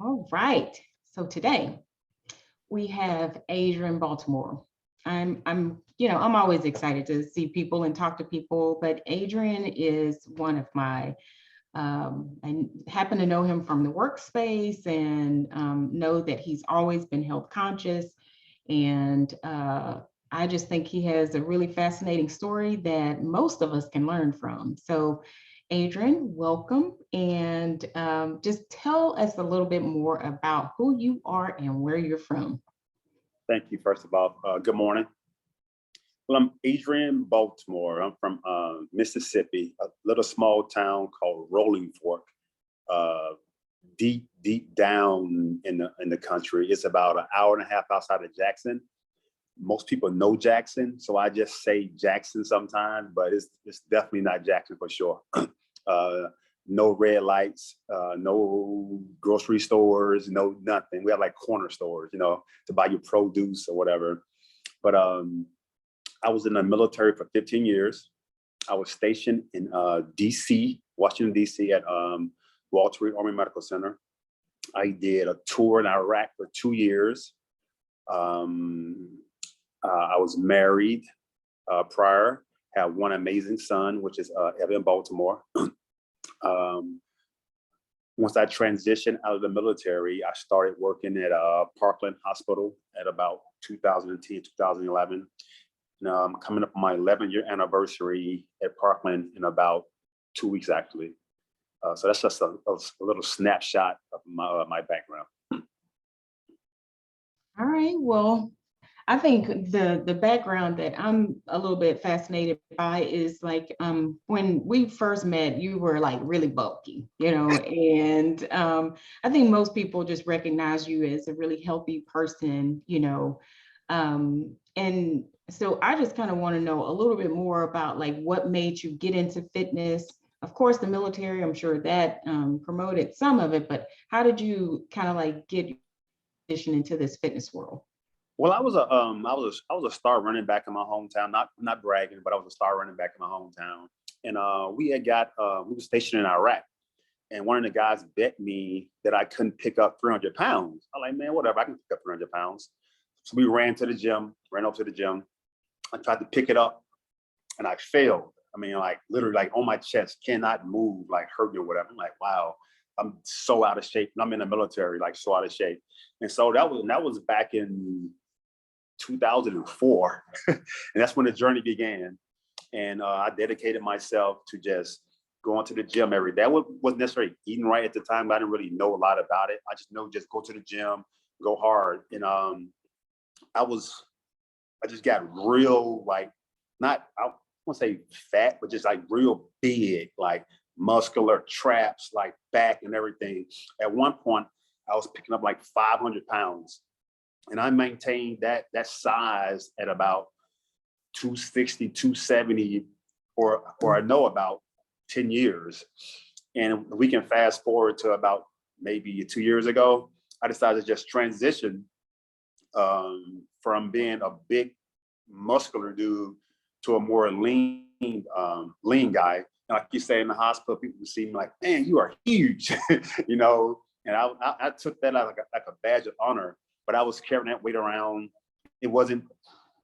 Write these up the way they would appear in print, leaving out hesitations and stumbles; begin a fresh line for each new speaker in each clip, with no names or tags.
All right. So today we have Adrian Baltimore. I'm always excited to see people and talk to people, but Adrian is one of my, I happen to know him from the workspace and know that he's always been health conscious. And I just think he has a really fascinating story that most of us can learn from. So Adrian, welcome. And just tell us a little bit more about who you are and where you're from.
Thank you. First of all, good morning. Well, I'm Adrian Baltimore. I'm from Mississippi, a little small town called Rolling Fork, uh, deep down in the country. It's about an hour and a half outside of Jackson. Most people know Jackson, so I just say Jackson sometimes, but it's definitely not Jackson for sure. uh, no red lights, no grocery stores, no nothing. We have like corner stores, to buy your produce or whatever. But I was in the military for 15 years. I was stationed in DC, Washington, DC at Walter Reed Army Medical Center. I did a tour in Iraq for 2 years. I was married prior, had one amazing son, which is Adrian Baltimore. Once I transitioned out of the military, I started working at Parkland Hospital at about 2010, 2011. And I'm coming up on my 11-year anniversary at Parkland in about 2 weeks, actually. So that's just a little snapshot of my background.
All right. Well, I think the background that I'm a little bit fascinated by is like when we first met, you were like really bulky, and I think most people just recognize you as a really healthy person. And so I just kind of want to know a little bit more about like what made you get into fitness. Of course, the military, I'm sure that promoted some of it, but how did you kind of like get into this fitness world?
Well, I was a star running back in my hometown. Not bragging, but I was a star running back in my hometown. And we were stationed in Iraq, and one of the guys bet me that I couldn't pick up 300 pounds. I'm like, man, whatever, I can pick up 300 pounds. So we ran over to the gym. I tried to pick it up, and I failed. I mean, like literally, like on my chest, cannot move, like hurt me or whatever. I'm like, wow, I'm so out of shape. And I'm in the military, like so out of shape. And so that was back in 2004, and that's when the journey began. And I dedicated myself to just going to the gym every day. I wasn't necessarily eating right at the time, but I didn't really know a lot about it. I just know just go to the gym, go hard. And I just got real, like, not, I won't say fat, but just like real big, like muscular traps, like back and everything. At one point, I was picking up like 500 pounds. And I maintained that size at about 260, 270, or I know about 10 years. And we can fast forward to about maybe 2 years ago, I decided to just transition from being a big muscular dude to a more lean guy. And like you say in the hospital, people see me like, man, you are huge, And I took that like a badge of honor. But I was carrying that weight around. It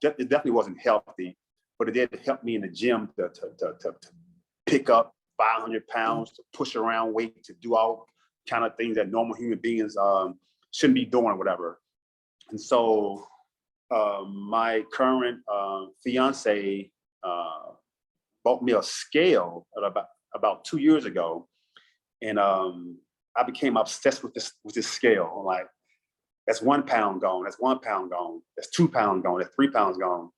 definitely wasn't healthy, but it did help me in the gym to pick up 500 pounds, to push around weight, to do all kind of things that normal human beings shouldn't be doing or whatever. And so my current fiance bought me a scale about 2 years ago. And I became obsessed with this scale. I'm like, that's 1 pound gone. That's 1 pound gone. That's 2 pounds gone. That's 3 pounds gone.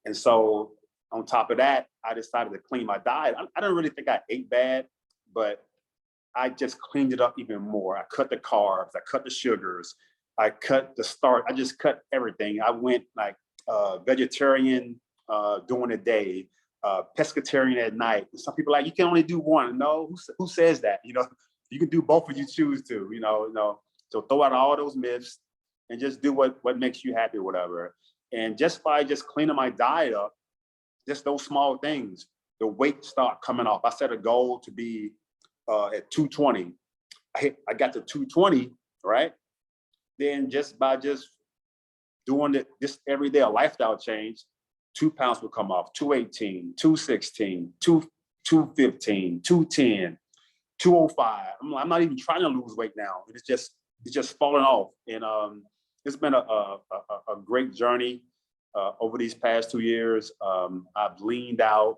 And so on top of that, I decided to clean my diet. I don't really think I ate bad, but I just cleaned it up even more. I cut the carbs. I cut the sugars. I cut the starch. I just cut everything. I went like vegetarian during the day, pescatarian at night. Some people are like, you can only do one. No, who says that? You can do both if you choose to. So throw out all those myths and just do what makes you happy or whatever. And just by just cleaning my diet up, just those small things, the weight start coming off. I set a goal to be at 220. I got to 220 right? Then just by just doing it this every day, a lifestyle change, 2 pounds will come off, 218, 216, 215, 210, 205. I'm not even trying to lose weight now. It's just falling off. And it's been a great journey over these past 2 years. I've leaned out.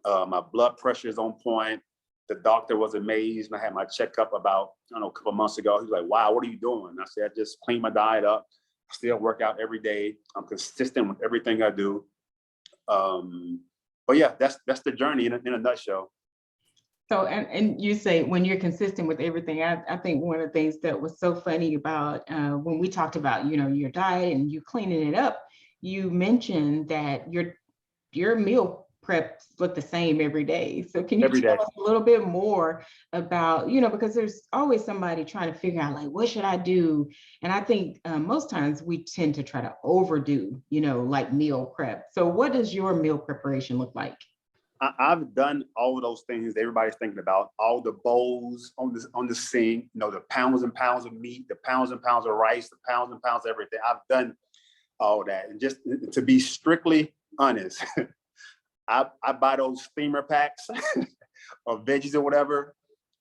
My blood pressure is on point. The doctor was amazed. And I had my checkup about, I don't know, a couple of months ago. He was like, wow, what are you doing? I said, I just clean my diet up. I still work out every day. I'm consistent with everything I do. But yeah, that's the journey in a nutshell.
So, and you say when you're consistent with everything, I think one of the things that was so funny about when we talked about, your diet and you cleaning it up, you mentioned that your meal preps look the same every day. So can you tell us a little bit more about, because there's always somebody trying to figure out like, what should I do? And I think most times we tend to try to overdo, like meal prep. So what does your meal preparation look like?
I've done all of those things everybody's thinking about, all the bowls on the sink, the pounds and pounds of meat, the pounds and pounds of rice, the pounds and pounds of everything. I've done all that. And just to be strictly honest, I buy those steamer packs of veggies or whatever.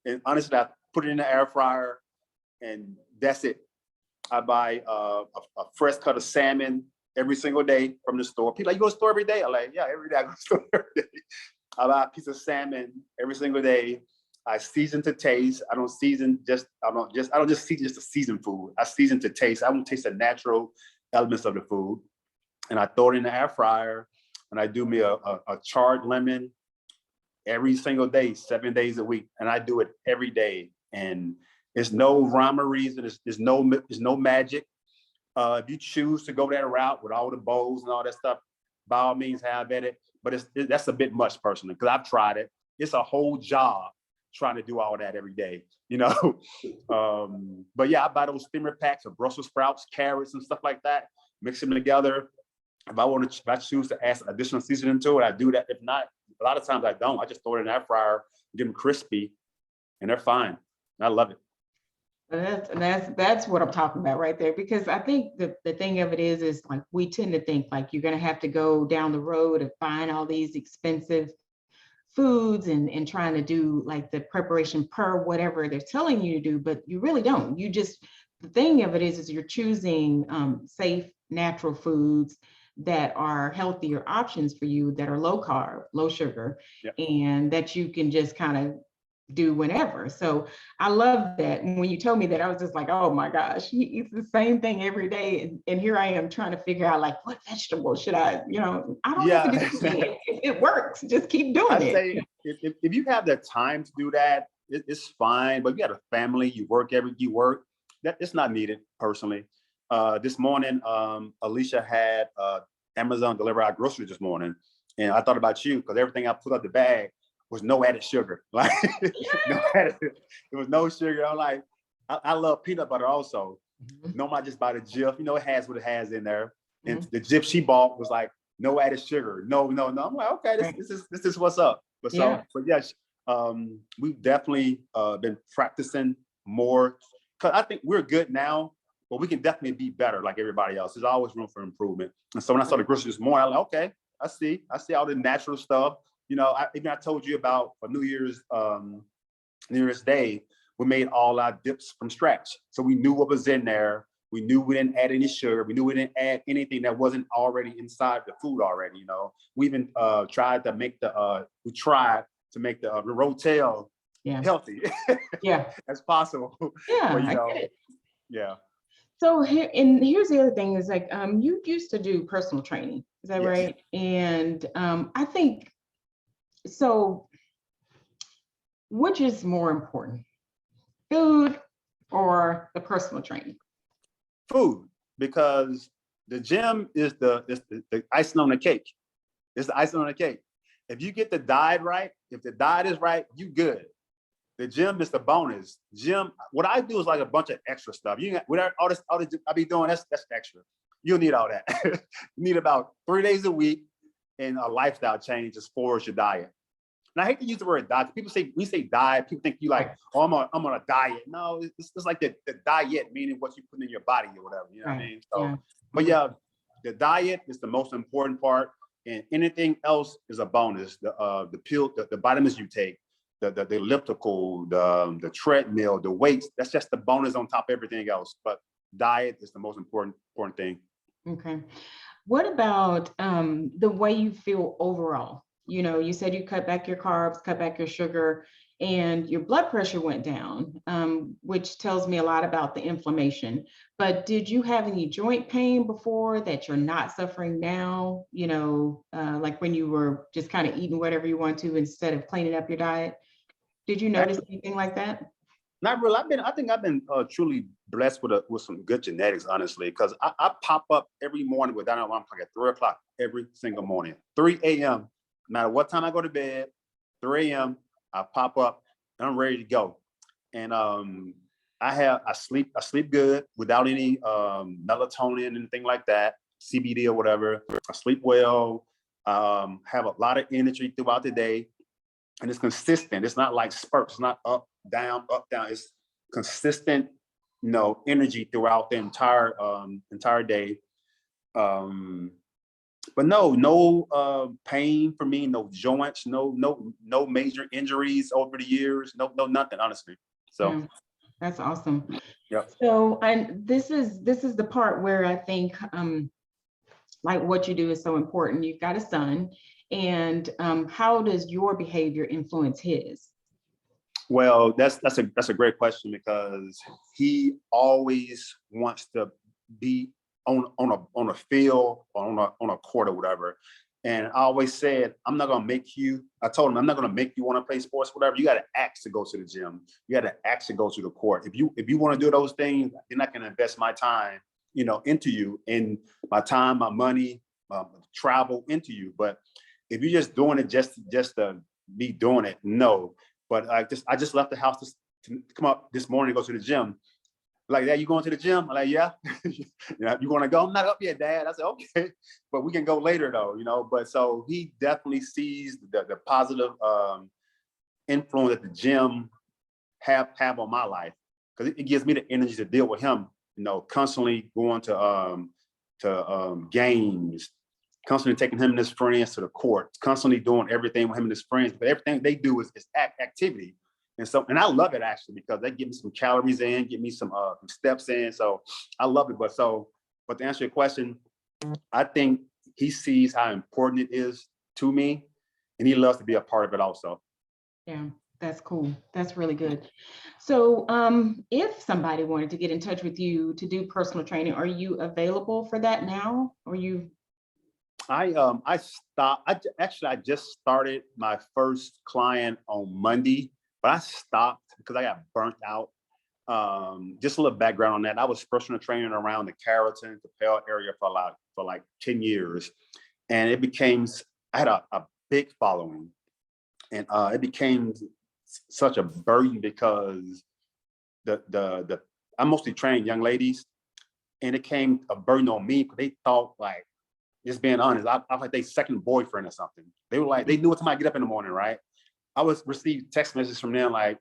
And honestly, I put it in the air fryer and that's it. I buy a fresh cut of salmon every single day from the store. People like, you go to the store every day? I'm like, yeah, every day I go to the store every day. I buy a piece of salmon every single day. I season to taste. I don't season I don't just season just to season food. I season to taste. I want to taste the natural elements of the food. And I throw it in the air fryer and I do me a charred lemon every single day, 7 days a week. And I do it every day. And there's no rhyme or reason. There's no magic. If you choose to go that route with all the bowls and all that stuff, by all means have at it. But that's a bit much personally, because I've tried it. It's a whole job trying to do all that every day, But yeah, I buy those steamer packs of Brussels sprouts, carrots, and stuff like that. Mix them together. If I choose to add additional seasoning to it, I do that. If not, a lot of times I don't. I just throw it in that fryer, get them crispy, and they're fine. And I love it.
That's what I'm talking about right there, because I think the thing of it is like we tend to think like you're going to have to go down the road of buying all these expensive foods and trying to do like the preparation per whatever they're telling you to do, but you really don't. The thing of it is you're choosing safe, natural foods that are healthier options for you, that are low carb, low sugar, yep, and that you can just kind of do whenever. So I love that. And when you told me that, I was just like, oh my gosh, he eats the same thing every day. And here I am trying to figure out like, what vegetable should I don't have to do anything. It works. Just keep doing it.
Say, if you have the time to do that, it's fine. But if you got a family, you work, that it's not needed personally. This morning, Alicia had Amazon deliver our groceries this morning. And I thought about you because everything I put up the bag was no added sugar. Like there was no sugar. I'm like, I love peanut butter also. Mm-hmm. No, I just buy the Jif. It has what it has in there. And mm-hmm, the Jif she bought was like no added sugar. No. I'm like, okay, this is what's up. But yes, we've definitely been practicing more. Cause I think we're good now, but we can definitely be better like everybody else. There's always room for improvement. And so when I saw the groceries this morning, I'm like, okay, I see all the natural stuff. I told you about for New Year's Day, we made all our dips from scratch. So we knew what was in there. We knew we didn't add any sugar. We knew we didn't add anything that wasn't already inside the food already. We even tried to make the rotel healthy as possible.
Yeah,
but,
I get it.
Yeah.
So here's the other thing is like you used to do personal training, is that right? And I think so. Which is more important, food or the personal training?
Food, because the gym is the icing on the cake. It's the icing on the cake. If you get the diet right, if the diet is right, you good. The gym is the bonus. Gym, what I do is like a bunch of extra stuff. All this I be doing, that's extra. You don't need all that. You need about 3 days a week and a lifestyle change as far as your diet. and I hate to use the word diet. People say, we say diet, people think you like,
Right.
oh, I'm on a diet. No, it's like the diet, meaning what you put in your body or whatever, you know what I
Right.
mean? So,
Yeah.
but yeah, the diet is the most important part, and anything else is a bonus. The pill, the vitamins you take, the elliptical, the treadmill, the weights, that's just the bonus on top of everything else. But diet is the most important thing.
Okay. What about the way you feel overall? You know, you said you cut back your carbs, cut back your sugar, and your blood pressure went down, which tells me a lot about the inflammation. But did you have any joint pain before that you're not suffering now? You know, like when you were just kind of eating whatever you want to instead of cleaning up your diet? Did you notice anything like that?
Not really. I think I've been truly blessed with some good genetics, honestly, because I pop up every morning with that alarm clock at 3 o'clock every single morning, 3 a.m. No matter what time I go to bed, 3 a.m. I pop up and I'm ready to go. And I sleep good without any melatonin, anything like that, CBD or whatever. I sleep well, have a lot of energy throughout the day, and it's consistent. It's not like spurts. It's not up, down, up, down. It's consistent, energy throughout the entire day. But no pain for me, no joints, no major injuries over the years, no nothing, honestly. So
Yeah, that's awesome.
yep.
So, and this is the part where I think like what you do is so important. You've got a son, and how does your behavior influence his?
Well, that's a great question, because he always wants to be on a field or on a court or whatever. And I always said, I'm not gonna make you. I told him, I'm not gonna make you want to play sports, whatever. You got to ask to go to the gym. You got to ask to go to the court. If you want to do those things, then I can invest my time, into you, and my time, my money, travel into you. But if you're just doing it just to be doing it, no. But I just left the house to come up this morning to go to the gym. Like, Dad, you going to the gym? I'm like, yeah. You want to go? I'm not up yet, Dad. I said, okay, but we can go later though, But so he definitely sees the positive influence that the gym have on my life, because it gives me the energy to deal with him, constantly going to games, constantly taking him and his friends to the court, constantly doing everything with him and his friends. But everything they do is activity. And I love it, actually, because they give me some calories in, give me some steps in. So I love it. But to answer your question, I think he sees how important it is to me, and he loves to be a part of it also.
Yeah, that's cool. That's really good. So, if somebody wanted to get in touch with you to do personal training, are you available for that now? Or you?
I stopped. I just started my first client on Monday, but I stopped because I got burnt out. Just a little background on that. I was personal training around the Carrollton, Capel area for like 10 years. And I had a big following, and it became such a burden, because I mostly trained young ladies, and it came a burden on me, because they thought, like, just being honest, I was like their second boyfriend or something. They were like, they knew what time I get up in the morning, right? I was receive text messages from them like,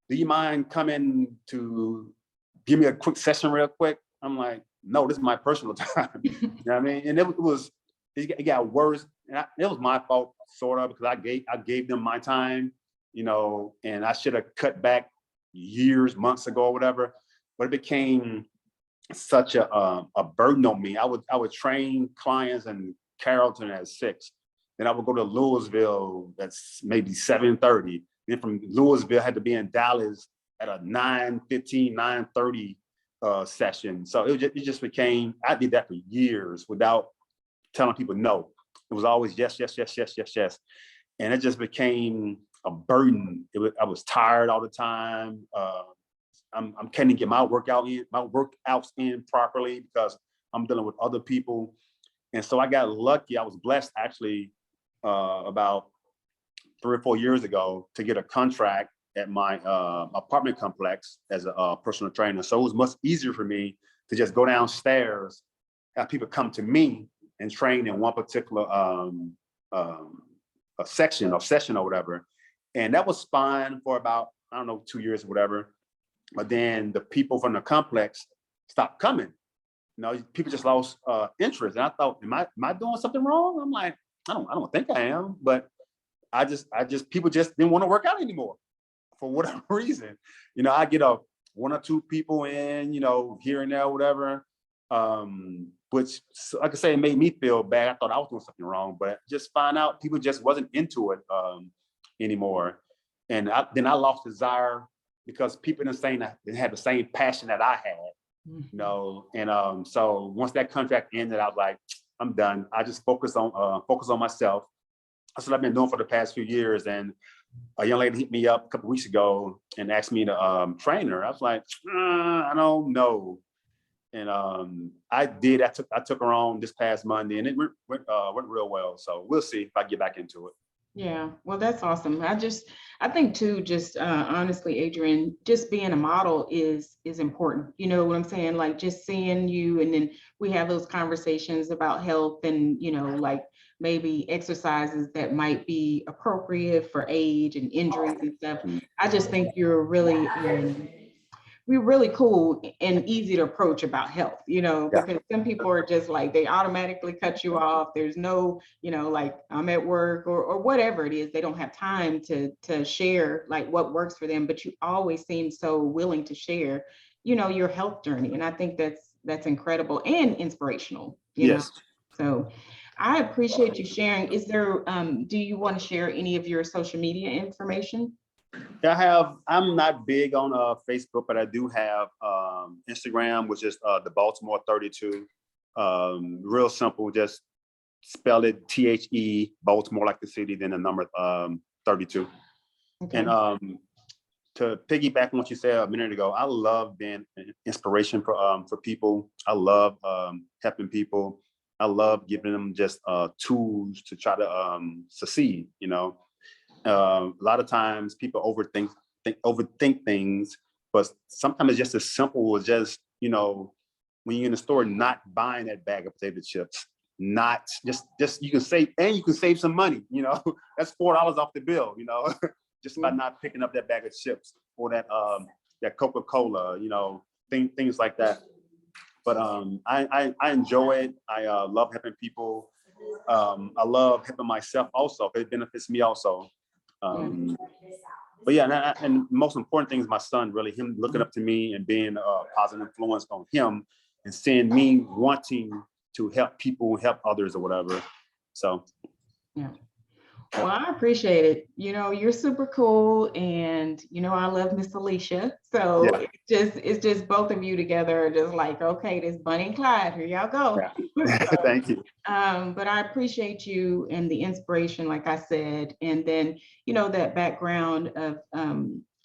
do you mind coming to give me a quick session real quick? I'm like, no, this is my personal time. You know what I mean? And it got worse. And it was my fault, sort of, because I gave them my time, and I should have cut back years, months ago, or whatever. But it became such a burden on me. I would train clients in Carrollton at 6. Then I would go to Louisville. That's maybe 7:30. Then from Louisville, I had to be in Dallas at a 9:15, 9:30 session. So it just became, I did that for years without telling people no. It was always yes, yes, yes, yes, yes, yes. And it just became a burden. I was tired all the time. I can't get my workouts in properly, because I'm dealing with other people. And so I got lucky. I was blessed, actually, about 3 or 4 years ago, to get a contract at my apartment complex as a personal trainer. So it was much easier for me to just go downstairs, have people come to me and train in one particular a section or session or whatever. And that was fine for about, I don't know, 2 years or whatever. But then the people from the complex stopped coming. You know, people just lost interest. And I thought, am I doing something wrong? I'm like, I don't think I am, but I just people just didn't want to work out anymore for whatever reason. You know, I get one or two people in, you know, here and there, whatever. Which, like I say, it made me feel bad. I thought I was doing something wrong, but just find out people just wasn't into it anymore. And then I lost desire because people didn't say that they had the same passion that I had. You know, and so once that contract ended, I was like, I'm done. I just focus on myself. That's what I've been doing for the past few years. And a young lady hit me up a couple of weeks ago and asked me to train her. I was like, I don't know. And I did. I took her on this past Monday, and it went real well. So we'll see if I get back into it.
Yeah, well, that's awesome. I think too, just honestly, Adrian, just being a model is important. You know what I'm saying? Like just seeing you, and then we have those conversations about health and, you know, like maybe exercises that might be appropriate for age and injuries and stuff. I just think you're really cool and easy to approach about health, you know,
Yeah.
because some people are just like, they automatically cut you off. There's no, you know, like I'm at work or whatever it is. They don't have time to share like what works for them, but you always seem so willing to share, you know, your health journey. And I think that's incredible and inspirational, you know?
Yes.
So I appreciate you sharing. Is there, do you want to share any of your social media information?
I'm not big on Facebook, but I do have Instagram, which is the Baltimore 32. Real simple, just spell it THE, Baltimore like the city, then the number 32.
Okay.
And to piggyback on what you said a minute ago, I love being an inspiration for people. I love helping people. I love giving them just tools to try to succeed, you know. A lot of times people overthink things, but sometimes it's just as simple as just, you know, when you're in the store, not buying that bag of potato chips, not just you can save some money, you know. That's $4 off the bill, you know, just by not picking up that bag of chips or that Coca-Cola, you know, things like that. But I enjoy it. I love helping people. I love helping myself also. It benefits me also. But yeah, and most important thing is my son, really, him looking up to me and being a positive influence on him and seeing me wanting to help people, help others or whatever. So.
Yeah. Well, I appreciate it. You know, you're super cool, and you know, I love Miss Alicia. So
Yeah.
it's just both of you together, just like, okay, this Bunny and Clyde, here y'all go.
Yeah.
So,
thank you.
but I appreciate you and the inspiration, like I said, and then, you know, that background of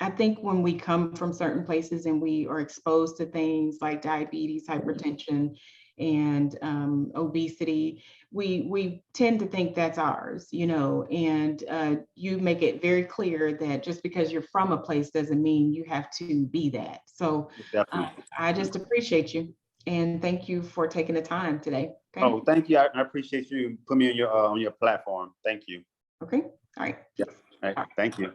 I think when we come from certain places and we are exposed to things like diabetes, hypertension, and obesity, we tend to think that's ours, you know, and you make it very clear that just because you're from a place doesn't mean you have to be that. So I just appreciate you and thank you for taking the time today. Okay.
Oh, thank you. I appreciate you putting me on your platform. Thank you.
Okay. All right.
Yeah. All right. Thank you.